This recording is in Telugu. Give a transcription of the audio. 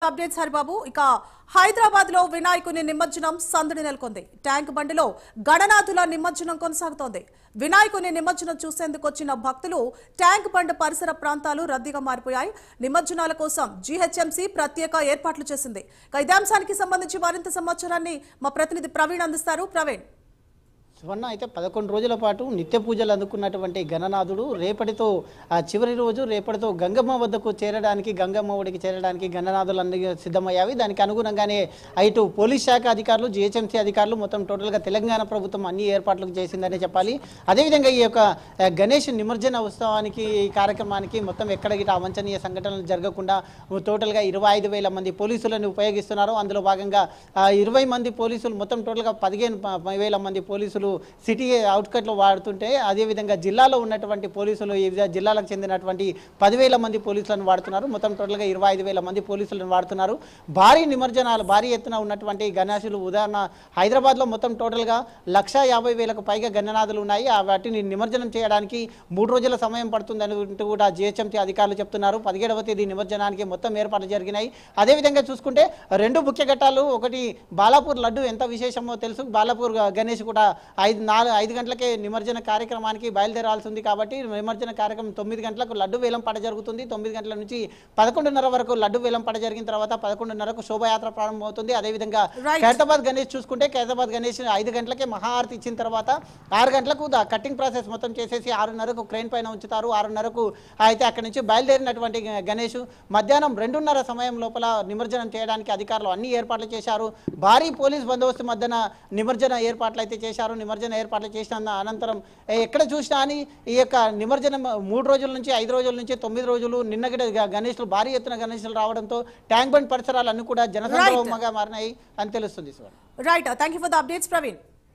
అప్డేట్స్ హరిబాబు. ఇక హైదరాబాద్ లో వినాయకుని నిమజ్జనం సందడి నెలకొంది. ట్యాంక్ బండిలో గణనాథుల నిమజ్జనం కొనసాగుతోంది. వినాయకుని నిమజ్జనం చూసేందుకు వచ్చిన భక్తులు ట్యాంక్ బండ్ పరిసర ప్రాంతాలు రద్దీగా మారిపోయాయి. నిమజ్జనాల కోసం జీహెచ్ఎంసీ ప్రత్యేక ఏర్పాట్లు చేసింది. ఇదే అంశానికి సంబంధించి మరింత సమాచారాన్ని మా ప్రతినిధి ప్రవీణ్ అందిస్తారు. ప్రవీణ్, సువర్ణ అయితే 11 రోజుల పాటు నిత్య పూజలు అందుకున్నటువంటి గణనాథుడు రేపటితో చివరి రోజు రేపటితో గంగమ్మ వద్దకు చేరడానికి గంగమ్మ ఒడికి చేరడానికి గణనాథులు అన్ని సిద్ధమయ్యావి. దానికి అనుగుణంగానే ఇటు పోలీస్ శాఖ అధికారులు జీహెచ్ఎంసీ అధికారులు మొత్తం టోటల్గా తెలంగాణ ప్రభుత్వం అన్ని ఏర్పాట్లు చేసిందనే చెప్పాలి. అదేవిధంగా ఈ యొక్క గణేష్ నిమజ్జన ఉత్సవానికి ఈ కార్యక్రమానికి మొత్తం ఎక్కడ గిట అవాంఛనీయ సంఘటనలు జరగకుండా టోటల్గా 25,000 మంది పోలీసులను ఉపయోగిస్తున్నారు. అందులో భాగంగా 20 మంది పోలీసులు మొత్తం టోటల్గా 15,000 మంది పోలీసులు సిటీ అవుట్కట్లో వాడుతుంటే అదేవిధంగా జిల్లాలో ఉన్నటువంటి పోలీసులు ఈ జిల్లాలకు చెందినటువంటి 10,000 మంది పోలీసులను వాడుతున్నారు. మొత్తం టోటల్గా 25,000 మంది పోలీసులను వాడుతున్నారు. భారీ నిమజ్జనాలు భారీ ఎత్తున ఉన్నటువంటి గణేశులు ఉదాహరణ హైదరాబాద్లో మొత్తం టోటల్గా 150,000కు పైగా గణనాథులు ఉన్నాయి. వాటిని నిమజ్జనం చేయడానికి 3 రోజుల సమయం పడుతుందని కూడా జిహెచ్ఎంసీ అధికారులు చెప్తున్నారు. 17వ తేదీ నిమజ్జనానికి మొత్తం ఏర్పాట్లు జరిగినాయి. అదేవిధంగా చూసుకుంటే 2 ముఖ్య ఘట్టాలు, ఒకటి బాలాపూర్ లడ్డు ఎంత విశేషమో తెలుసు. బాలాపూర్ గణేష్ కూడా 5 గంటలకే నిమజ్జన కార్యక్రమానికి బయలుదేరాల్సి ఉంది. కాబట్టి నిమజ్జన కార్యక్రమం 9 గంటలకు లడ్డు వేలం పడ జరుగుతుంది. 9 గంటల నుంచి 11:30 వరకు లడ్డు వేలం పడ జరిగిన తర్వాత 11:30కు శోభయాత్ర ప్రారంభమవుతుంది. అదేవిధంగా ఖైరతాబాద్ గణేష్ చూసుకుంటే ఖైరతాబాద్ గణేష్ 5 గంటలకే మహాఆరతి ఇచ్చిన తర్వాత 6 గంటలకు కట్టింగ్ ప్రాసెస్ మొత్తం చేసేసి 6:30కు క్రెయిన్ పైన ఉంచుతారు. 6:30కు అయితే అక్కడి నుంచి బయలుదేరినటువంటి గణేష్ మధ్యాహ్నం 2:30 సమయం లోపల నిమజ్జనం చేయడానికి అధికారులు అన్ని ఏర్పాట్లు చేశారు. భారీ పోలీస్ బందోబస్తు మధ్యన నిమజ్జన ఏర్పాట్లు అయితే చేశారు. నిమజ్జన ఏర్పాట్లు చేసిన అనంతరం ఎక్కడ చూసినా అని ఈ యొక్క నిమజ్జనం 3 రోజుల నుంచి 5 రోజుల నుంచి 9 రోజులు నిన్న గణేష్లు భారీ ఎత్తున గణేష్లు రావడంతో ట్యాంక్ బండ్ పరిసరాలు అన్ని కూడా జనసంద్రోహంగా మారినాయి అని తెలుస్తుంది. Right, thank you for the updates Praveen.